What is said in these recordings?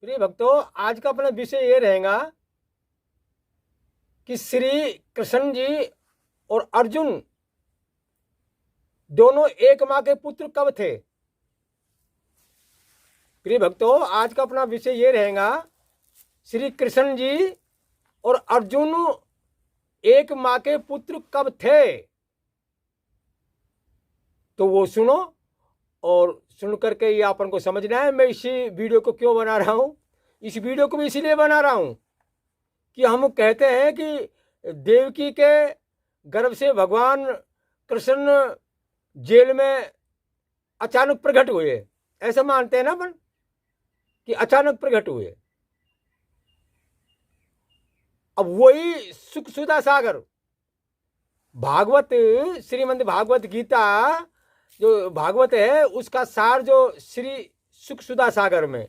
प्रिय भक्तों, आज का अपना विषय ये रहेगा कि श्री कृष्ण जी और अर्जुन दोनों एक मां के पुत्र कब थे। प्रिय भक्तों, आज का अपना विषय ये रहेगा श्री कृष्ण जी और अर्जुन एक मां के पुत्र कब थे। तो वो सुनो और सुन करके ये अपन को समझना है। मैं इसी वीडियो को क्यों बना रहा हूँ, इस वीडियो को भी इसीलिए बना रहा हूँ कि हम कहते हैं कि देवकी के गर्भ से भगवान कृष्ण जेल में अचानक प्रकट हुए, ऐसा मानते हैं ना अपन कि अचानक प्रकट हुए। अब वही सुखसुधा सागर भागवत, श्रीमद् भागवत गीता जो भागवत है उसका सार जो श्री सुखसुधा सागर में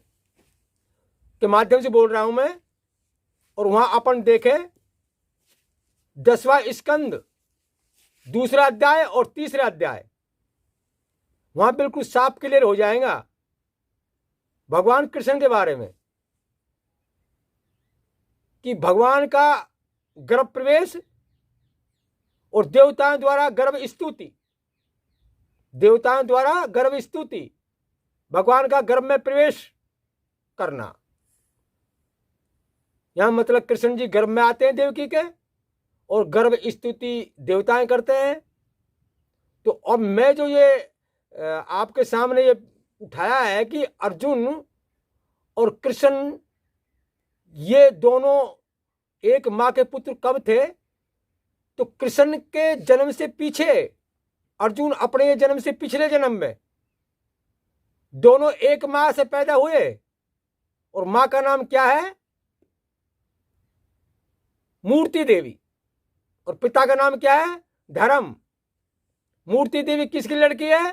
के माध्यम से बोल रहा हूं मैं। और वहां अपन देखे 10वां स्कंद 2रा अध्याय और 3रा अध्याय, वहां बिल्कुल साफ क्लियर हो जाएगा भगवान कृष्ण के बारे में कि भगवान का गर्भ प्रवेश और देवताओं द्वारा गर्भ स्तुति, देवताओं द्वारा गर्भ स्तुति, भगवान का गर्भ में प्रवेश करना। यहां मतलब कृष्ण जी गर्भ में आते हैं देवकी के और गर्भ स्तुति देवताएं करते हैं। तो अब मैं जो ये आपके सामने ये उठाया है कि अर्जुन और कृष्ण ये दोनों एक मां के पुत्र कब थे, तो कृष्ण के जन्म से पीछे, अर्जुन अपने जन्म से पिछले जन्म में दोनों एक मां से पैदा हुए। और मां का नाम क्या है? मूर्ति देवी। और पिता का नाम क्या है? धर्म। मूर्ति देवी किसकी लड़की है?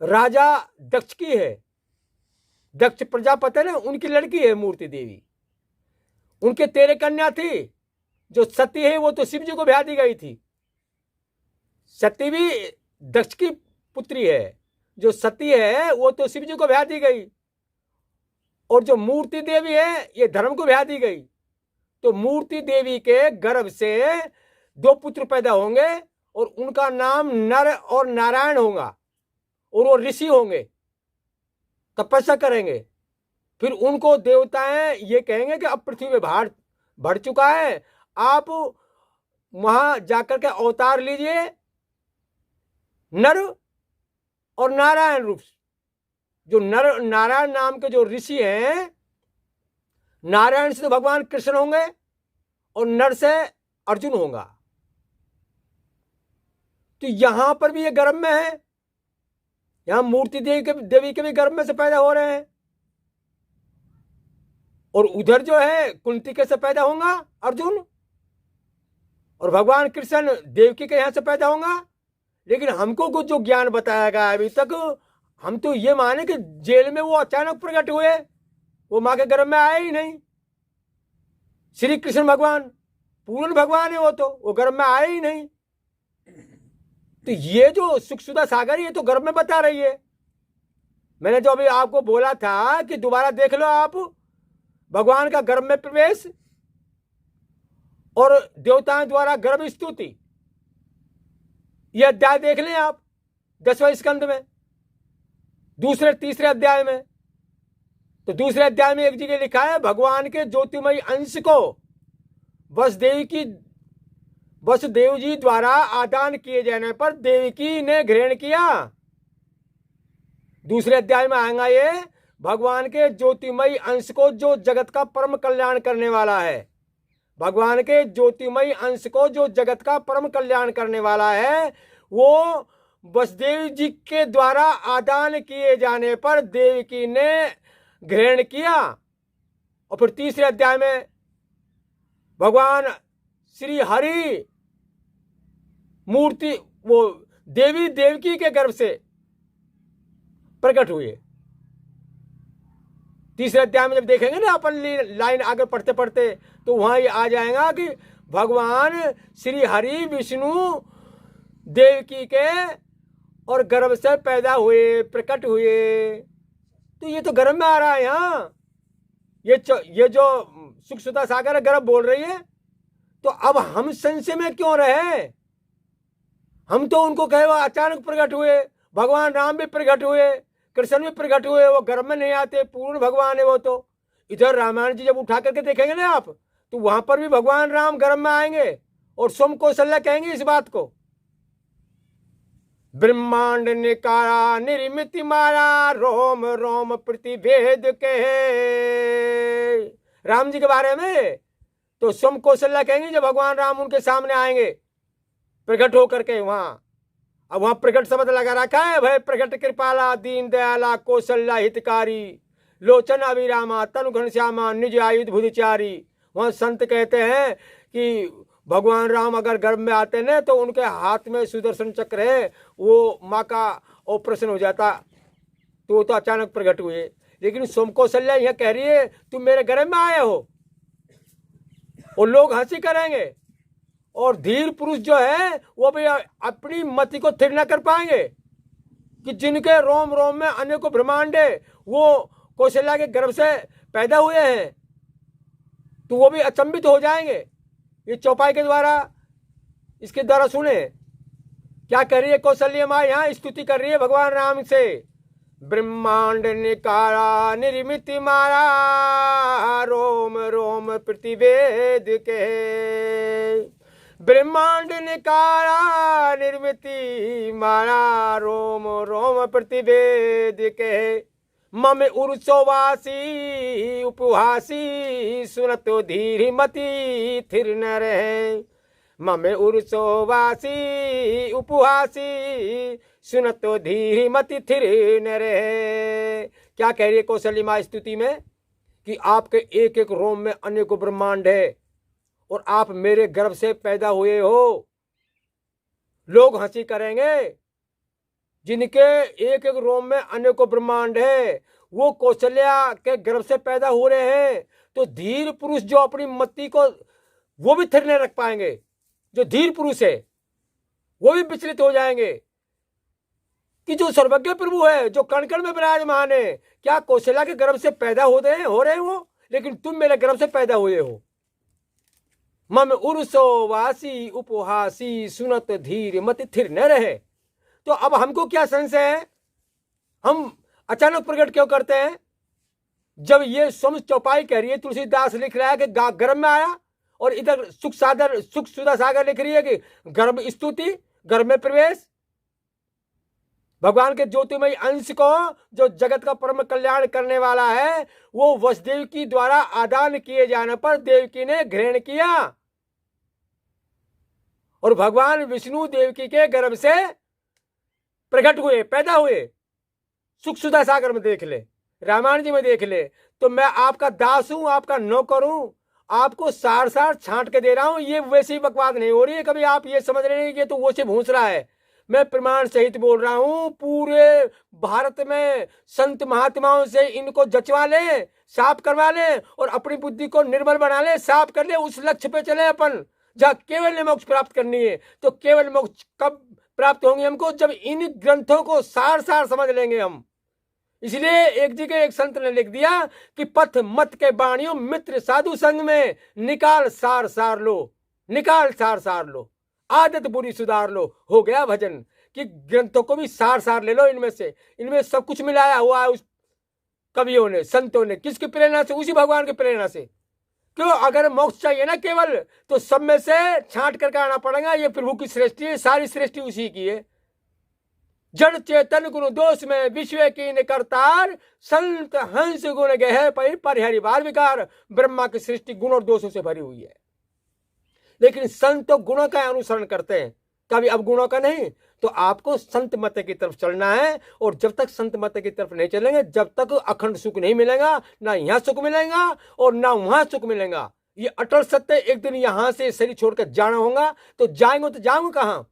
राजा दक्ष की है। दक्ष प्रजापति है ना, उनकी लड़की है मूर्ति देवी। उनके 13 कन्या थी। जो सती है वो तो शिव जी को ब्याह दी गई थी। सती भी दक्ष की पुत्री है। जो सती है वो तो शिव जी को ब्याह दी गई। और जो मूर्ति देवी है ये धर्म को ब्याह दी गई। तो मूर्ति देवी के गर्भ से 2 पुत्र पैदा होंगे और उनका नाम नर और नारायण होगा। और वो ऋषि होंगे, तपस्या करेंगे। फिर उनको देवताएं ये कहेंगे कि अब पृथ्वी में भार बढ़ चुका है, आप वहां जाकर के अवतार लीजिए नर और नारायण रूप। जो नर नारायण नाम के जो ऋषि हैं, नारायण से तो भगवान कृष्ण होंगे और नर से अर्जुन होगा। तो यहां पर भी ये गर्भ में है, यहां मूर्ति देवी के भी गर्भ में से पैदा हो रहे हैं। और उधर जो है कुंती के से पैदा होगा अर्जुन, और भगवान कृष्ण देवकी के यहां से पैदा होगा। लेकिन हमको कुछ जो ज्ञान बताया गया अभी तक, हम तो ये माने कि जेल में वो अचानक प्रकट हुए, वो मां के गर्भ में आए ही नहीं। श्री कृष्ण भगवान पूर्ण भगवान है, वो गर्भ में आए ही नहीं। तो ये जो सुखसुधा सागर ये तो गर्भ में बता रही है। मैंने जो अभी आपको बोला था कि दोबारा देख लो आप, भगवान का गर्भ में प्रवेश और देवताओं द्वारा गर्भ स्तुति, यह अध्याय देख लें आप 10वें स्कंद में 2-3 अध्याय में। तो 2 अध्याय में एक जगह लिखा है भगवान के ज्योतिमय अंश को वसुदेव जी द्वारा आदान किए जाने पर देवकी ने ग्रहण किया। 2 अध्याय में आएगा ये भगवान के ज्योतिमय अंश को जो जगत का परम कल्याण करने वाला है। भगवान के ज्योतिमय अंश को जो जगत का परम कल्याण करने वाला है, वो वसुदेव जी के द्वारा आदान किए जाने पर देवकी ने ग्रहण किया। और फिर 3 अध्याय में भगवान श्री हरि मूर्ति वो देवी देवकी के गर्भ से प्रकट हुए। 3 अध्याय में जब देखेंगे ना अपन लाइन आगे पढ़ते पढ़ते, तो वहां ये आ जाएगा कि भगवान श्री हरि विष्णु देवकी के और गर्भ से पैदा हुए, प्रकट हुए। तो ये तो गर्भ में आ रहा है यहाँ, ये जो सुख सुधा सागर गर्भ बोल रही है। तो अब हम संशय में क्यों रहे? हम तो उनको कहे वो अचानक प्रकट हुए, भगवान राम भी प्रकट हुए, कृष्ण भी प्रकट हुए, वो गर्भ में नहीं आते, पूर्ण भगवान है वो। तो इधर रामायण जी जब उठा करके देखेंगे ना आप, तो वहां पर भी भगवान राम गर्भ में आएंगे और सोम कौशल्या कहेंगे इस बात को। ब्रह्मांड निकारा निर्मित मारा, रोम रोम प्रतिभेद कहे, राम जी के बारे में। तो सोम कौशल्या कहेंगे जब भगवान राम उनके सामने आएंगे प्रकट होकर के वहां। अब वहां प्रकट शब्द लगा रखा है, भय प्रकट कृपाला दीन दयाला कौशल्या हितकारी, लोचन अभिरामा तनु घनश्यामा निज आयुध भुजचारी। वहां संत कहते हैं कि भगवान राम अगर गर्भ में आते ना तो उनके हाथ में सुदर्शन चक्र है, वो माँ का ऑपरेशन हो जाता। तो वो तो अचानक प्रकट हुए। लेकिन सोम कौशल्या यह कह रही है तुम मेरे गर्भ में आए हो, और लोग हंसी करेंगे। और धीर पुरुष जो है वो भी अपनी मति को थिर न कर पाएंगे कि जिनके रोम रोम में अनेकों ब्रह्मांड है वो कौशल्या के गर्भ से पैदा हुए हैं, तो वो भी अचंभित हो जाएंगे। ये चौपाई के द्वारा, इसके द्वारा सुने क्या कर रही है कौशल्या माँ, यहाँ स्तुति कर रही है भगवान राम से। ब्रह्मांड निकारा निर्मित मारा, रोम रोम प्रतिवेद के, ब्रह्मांड निकारा निर्मिति मारा, रोम रोम प्रतिवेद के। मम उर्सोवासी उपहासी, सुनतो धीर मति थिर न रहे। मम उर्सोवासी उपहासी, सुनतो धीर मति थिर न रहे। क्या कह रही है कौशल्या माँ स्तुति में कि आपके एक एक रोम में अनेकों ब्रह्मांड है और आप मेरे गर्भ से पैदा हुए हो। लोग हंसी करेंगे जिनके एक एक रोम में अनेकों ब्रह्मांड है, वो कौशल्या के गर्भ से पैदा हो रहे हैं। तो धीर पुरुष जो अपनी मति को वो भी थिर नहीं रख पाएंगे, जो धीर पुरुष है वो भी विचलित हो जाएंगे कि जो सर्वज्ञ प्रभु है, जो कण कण में विराजमान है, क्या कौशल्या के गर्भ से पैदा हो रहे हो, लेकिन तुम मेरे गर्भ से पैदा हुए हो। मम उर्सो वासी उपहासी, सुनत धीर मति थिर न रहे। तो अब हमको क्या संशय है, हम अचानक प्रकट क्यों करते हैं? जब ये सोम चौपाई कह रही है, तुलसीदास लिख रहा है कि गर्भ में आया, और इधर सुख सुधा सागर लिख रही है कि गर्भ स्तुति, गर्भ में प्रवेश। भगवान के ज्योतिमय अंश को जो जगत का परम कल्याण करने वाला है, वो वसुदेव की द्वारा आदान किए जाने पर देवकी ने ग्रहण किया, और भगवान विष्णु देवकी के गर्भ से प्रकट हुए, पैदा हुए। सुख सुधा सागर में देख ले, रामायण जी में देख ले। तो मैं आपका दास हूं, आपका नौकर हूं, आपको सार सार छांट के दे रहा हूं। ये वैसी बकवास नहीं हो रही है कभी आप ये समझ रहे हैं कि तो वो से भूस रहा है। मैं प्रमाण सहित बोल रहा हूं। पूरे भारत में संत महात्माओं से इनको जचवा ले, साफ करवा ले, और अपनी बुद्धि को निर्मल बना ले, साफ कर ले। उस लक्ष्य पे चले अपन, जहाँ केवल मोक्ष प्राप्त करनी है। तो केवल मोक्ष कब प्राप्त होंगे हमको? जब इन ग्रंथों को सार सार समझ लेंगे हम। इसलिए एक जगह एक संत ने लिख दिया कि पथ मत के बाणियों मित्र साधु संग में, निकाल सार सार लो, निकाल सार सार लो, आदत बुरी सुधार लो, हो गया भजन। कि ग्रंथों को भी सार सार ले लो, इनमें से, इनमें सब कुछ मिलाया हुआ है उस कवियों ने, संतों ने। किसकी प्रेरणा से? उसी भगवान की प्रेरणा से। क्यों? अगर मोक्ष चाहिए ना केवल, तो सब में से छांट करके आना पड़ेगा। ये प्रभु की सृष्टि है, सारी सृष्टि उसी की है। जड़ चेतन गुण दोष में विश्व की करतार, संत हंस गुण गहे परिहरि बार विकार। ब्रह्मा की सृष्टि गुण और दोषों से भरी हुई है, लेकिन संत तो गुणों का अनुसरण करते हैं, कभी अब गुणों का नहीं। तो आपको संत मत की तरफ चलना है, और जब तक संत मत की तरफ नहीं चलेंगे, जब तक अखंड सुख नहीं मिलेगा। ना यहाँ सुख मिलेगा और ना वहां सुख मिलेगा। ये अटल सत्य। एक दिन यहां से शरीर छोड़कर जाना होगा, तो जाएंगे तो जाऊंगा कहां?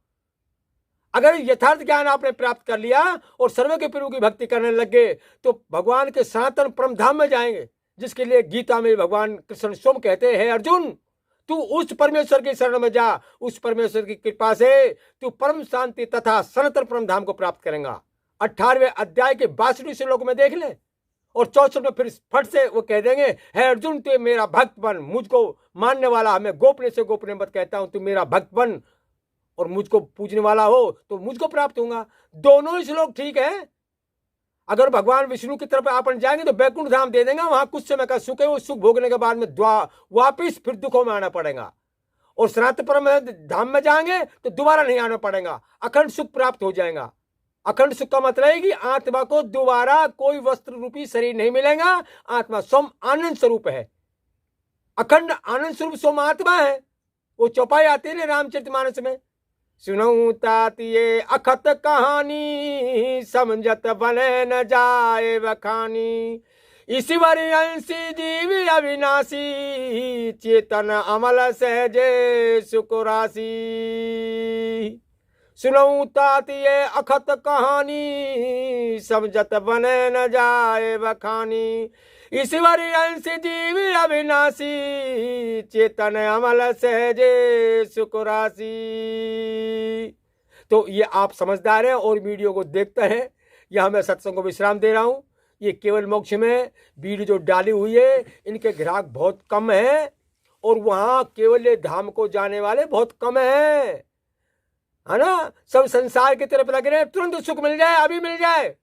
अगर यथार्थ ज्ञान आपने प्राप्त कर लिया और सर्व के प्रभु की भक्ति करने लग गए, तो भगवान के सनातन परम धाम में जाएंगे, जिसके लिए गीता में भगवान कृष्ण स्वयं कहते हैं, अर्जुन तू उस परमेश्वर की शरण में जा, उस परमेश्वर की कृपा से तू परम शांति तथा सनातन परम धाम को प्राप्त करेगा। 18वें अध्याय के 62 श्लोक में देख ले। और 64 में फिर फट से वो कह देंगे, है अर्जुन तू मेरा भक्त बन, मुझको मानने वाला, मैं गोपने से गोपने मत कहता हूं, तू मेरा भक्त बन और मुझको पूजने वाला हो तो मुझको प्राप्त होगा। दोनों ही श्लोक ठीक है। अगर भगवान विष्णु की तरफ अपन जाएंगे तो बैकुंठ धाम दे देंगे, वहां कुछ समय का सुख है, वो सुख भोगने के बाद में वापिस फिर दुखों में आना पड़ेगा। और सनातन परम धाम में जाएंगे तो दोबारा नहीं आना पड़ेगा, अखंड सुख प्राप्त हो जाएगा। अखंड सुख का मतलब है कि आत्मा को दोबारा कोई वस्त्र रूपी शरीर नहीं मिलेगा, आत्मा स्वयं आनंद स्वरूप है, अखंड आनंद स्वरूप स्वयं आत्मा है। वो चौपाई आती है ना रामचरितमानस में, सुनऊ तात ये अखत कहानी, समझत बने न जाए बखानी, ईश्वर अंशी जीव अविनाशी, चेतन अमल सहजे सुख राशि। सुनऊ तात ये अखत कहानी, समझत बने न जाए बखानी, ईश्वर अंश जीव अविनाशी, चेतन अमल सहजे सुख राशि। तो ये आप समझदार हैं और वीडियो को देखते हैं। यह मैं सत्संग को विश्राम दे रहा हूं। ये केवल मोक्ष में वीडियो जो डाली हुई है, इनके ग्राहक बहुत कम है और वहां केवल धाम को जाने वाले बहुत कम है ना। सब संसार की तरफ लग रहे हैं, तुरंत सुख मिल जाए, अभी मिल जाए,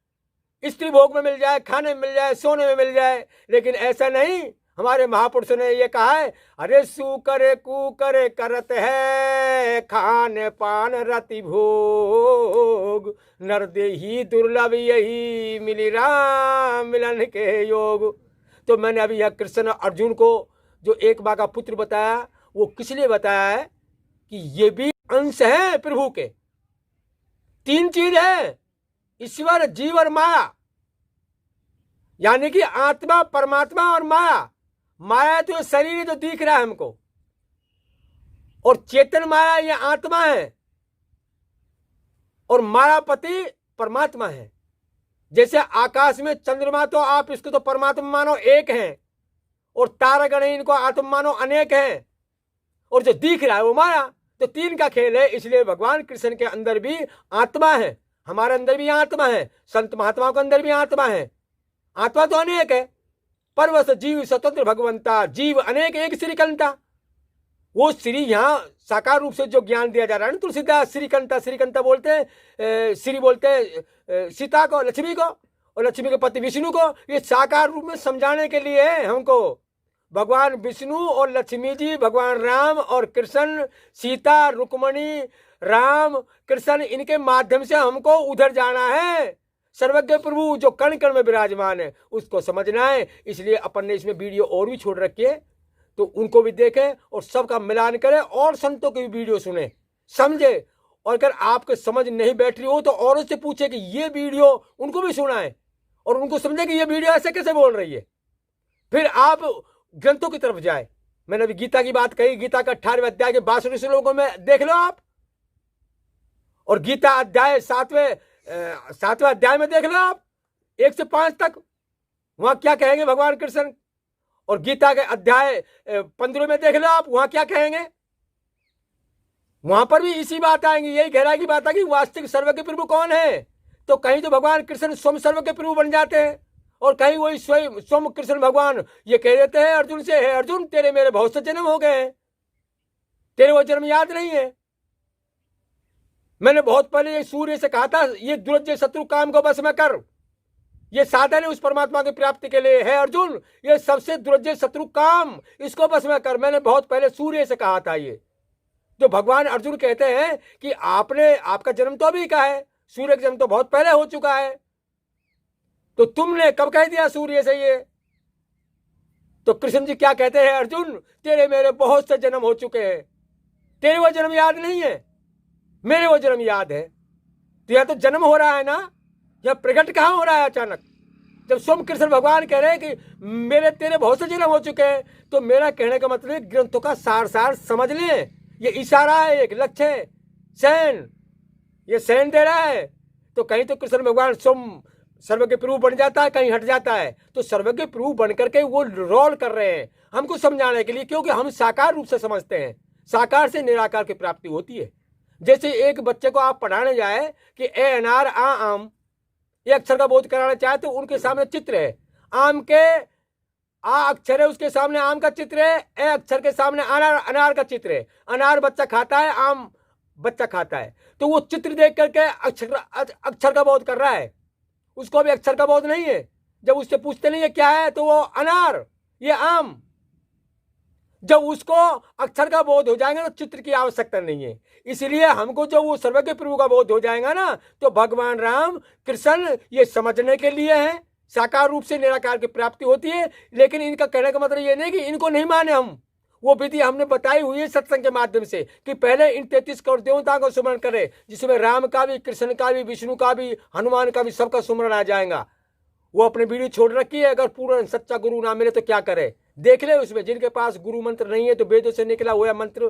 स्त्री भोग में मिल जाए, खाने में मिल जाए, सोने में मिल जाए। लेकिन ऐसा नहीं, हमारे महापुरुषों ने ये कहा है, अरे सू करे कू करे करत है, खान पान रति भोग, नर देही दुर्लभ यही मिली राम मिलन के योग। तो मैंने अभी यह कृष्ण अर्जुन को जो एक माँ का पुत्र बताया, वो किस लिए बताया है कि ये भी अंश है प्रभु के। तीन चीज है, ईश्वर, जीव और माया, यानी कि आत्मा, परमात्मा और माया। माया तो शरीर जो दिख रहा है हमको, और चेतन माया ये आत्मा है, और मायापति परमात्मा है। जैसे आकाश में चंद्रमा, तो आप इसको तो परमात्मा मानो एक हैं, और तारागण इनको आत्मा मानो अनेक हैं, और जो दिख रहा है वो माया। तो तीन का खेल है। इसलिए भगवान कृष्ण के अंदर भी आत्मा है, हमारे अंदर भी आत्मा है, संत महात्माओं के अंदर भी आत्मा है। आत्मा तो अनेक है, परवश जीव स्वतंत्र भगवंता, जीव अनेक एक श्रीकंता। वो श्री यहाँ साकार रूप से जो ज्ञान दिया जा रहा है ना, तुलसीदास श्रीकंता, श्रीकंता बोलते हैं, श्री बोलते हैं सीता को, लक्ष्मी को, और लक्ष्मी के पति विष्णु को। ये साकार रूप में समझाने के लिए है हमको। भगवान विष्णु और लक्ष्मी जी, भगवान राम और कृष्ण, सीता, रुक्मणी, राम, कृष्ण, इनके माध्यम से हमको उधर जाना है। सर्वज्ञ प्रभु जो कण कण में विराजमान है, उसको समझना है। इसलिए अपन ने इसमें वीडियो और भी छोड़ रखी है, तो उनको भी देखें और सबका मिलान करें, और संतों की भी वीडियो सुने, समझे। और अगर आपके समझ नहीं बैठ रही हो तो औरों से पूछे कि ये वीडियो उनको भी सुनाए, और उनको समझे कि ये वीडियो ऐसे कैसे बोल रही है। फिर आप ग्रंथों की तरफ जाए। मैंने अभी गीता की बात कही, गीता का 18वें अध्याय के 62 श्लोकों में देख लो आप, और गीता अध्याय 7वें अध्याय में देख लो आप 1 से 5 तक, वहां क्या कहेंगे भगवान कृष्ण। और गीता के अध्याय 15 में देख लो आप, वहां क्या कहेंगे। वहां पर भी इसी बात आएंगी, यही गहराई की बात आएगी, वास्तविक सर्वज्ञ प्रभु कौन है। तो कहीं तो भगवान कृष्ण स्वयं सर्वज्ञ प्रभु बन जाते हैं, और कहीं वही स्वयं कृष्ण भगवान ये कह देते हैं अर्जुन से, है अर्जुन तेरे मेरे बहुत से जन्म हो गए हैं, तेरे वो जन्म याद नहीं है। मैंने बहुत पहले ये सूर्य से कहा था, ये दुर्जय शत्रु काम को बस में कर, ये साधन है उस परमात्मा की प्राप्ति के लिए। है अर्जुन, ये सबसे दुर्जय शत्रु काम, इसको बस में कर। मैंने बहुत पहले सूर्य से कहा था। ये जो भगवान अर्जुन कहते हैं कि आपका जन्म तो अभी का है, सूर्य का जन्म तो बहुत पहले हो चुका है, तो तुमने कब कह दिया सूर्य से ये। तो कृष्ण जी क्या कहते हैं, अर्जुन तेरे मेरे बहुत से जन्म हो चुके हैं, तेरे वो जन्म याद नहीं है, मेरे वो जन्म याद है। तो यह तो जन्म हो रहा है ना, यह प्रकट कहां हो रहा है अचानक, जब स्वयं कृष्ण भगवान कह रहे हैं कि मेरे तेरे बहुत से जन्म हो चुके हैं। तो मेरा कहने का मतलब ग्रंथों का सार समझ लें। ये इशारा है, एक लक्ष्य है, सैन, ये सैन दे रहा है। तो कहीं तो कृष्ण भगवान स्वयं सर्वज्ञ प्रभु बन जाता है, कहीं हट जाता है। तो सर्वज्ञ प्रभु बन करके वो रोल कर रहे हैं हमको समझाने के लिए, क्योंकि हम साकार रूप से समझते हैं। साकार से निराकार की प्राप्ति होती है। जैसे एक बच्चे को आप पढ़ाने जाए कि ए अनार आ आम, ये अक्षर का बोध कराना चाहे तो उनके सामने चित्र है, आम के आ अक्षर है, उसके सामने आम का चित्र है, ए अक्षर के सामने अनार का चित्र है। अनार बच्चा खाता है, आम बच्चा खाता है। तो वो चित्र देख करके अक्षर का बोध कर रहा है, उसको भी अक्षर का बोध नहीं है। जब उससे पूछते नहीं है क्या है, तो वो अनार, ये आम। जब उसको अक्षर का बोध हो जाएगा तो चित्र की आवश्यकता नहीं है। इसलिए हमको जब वो सर्वज्ञ प्रभु का बोध हो जाएगा ना, तो भगवान राम कृष्ण ये समझने के लिए है, साकार रूप से निराकार की प्राप्ति होती है। लेकिन इनका कहने का मतलब ये नहीं कि इनको नहीं माने हम। वो विधि हमने बताई हुई है सत्संग के माध्यम से कि पहले इन 33 करोड़ देवताओं का सुमरण करे, जिसमें राम का भी, कृष्ण का भी, विष्णु का भी, हनुमान का भी, सबका सुमरण आ जाएगा। वो अपने वीडियो छोड़ रखी है, अगर पूरा सच्चा गुरु ना मिले तो क्या करे, देख ले उसमें। जिनके पास गुरु मंत्र नहीं है तो वेदों से निकला हुआ मंत्र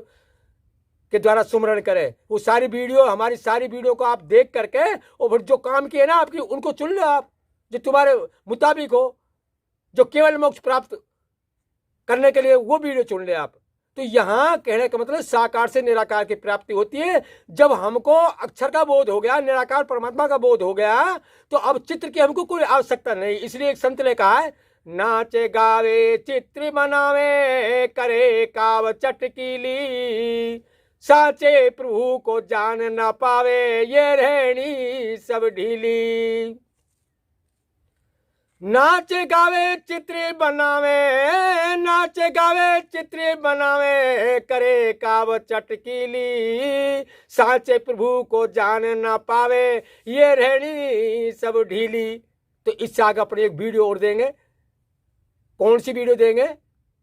के द्वारा सुमरण करे। वो सारी वीडियो, हमारी सारी वीडियो को आप देख करके और फिर जो काम किए ना आपकी, उनको चुन लो आप, जो तुम्हारे मुताबिक हो, जो केवल मोक्ष प्राप्त करने के लिए वो वीडियो चुन ले आप। तो यहां कहने का मतलब साकार से निराकार की प्राप्ति होती है। जब हमको अक्षर का बोध हो गया, निराकार परमात्मा का बोध हो गया, तो अब चित्र की हमको कोई आवश्यकता नहीं। इसलिए एक संत ने कहा है, नाचे गावे चित्र बनावे करे काव चटकीली, साचे प्रभु को जान ना पावे ये रहनी सब ढीली। नाच गावे चित्र बनावे, नाच गावे चित्र बनावे करे काव चटकीली, साचे प्रभु को जान ना पावे ये रहनी सब ढीली। तो इससे आगे अपने एक वीडियो और देंगे। कौन सी वीडियो देंगे?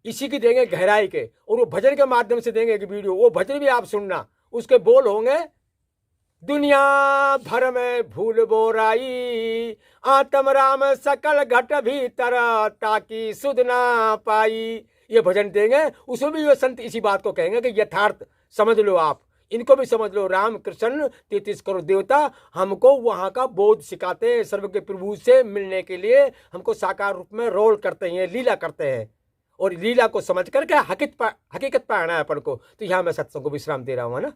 इसी की देंगे, गहराई के, और वो भजन के माध्यम से देंगे कि वीडियो। वो भजन भी आप सुनना, उसके बोल होंगे, दुनिया भर में भूल बोराई, आत्म राम सकल घट भीतर ताकि सुध ना पाई। ये भजन देंगे, उसमें भी ये संत इसी बात को कहेंगे कि यथार्थ समझ लो आप, इनको भी समझ लो। राम कृष्ण 33 करोड़ देवता हमको वहां का बोध सिखाते हैं। सर्वज्ञ प्रभु से मिलने के लिए हमको साकार रूप में रोल करते हैं, लीला करते हैं, और लीला को समझ करके हकीकत पाना है अपन को। तो यहाँ मैं सत्संग को विश्राम दे रहा हूँ, है ना।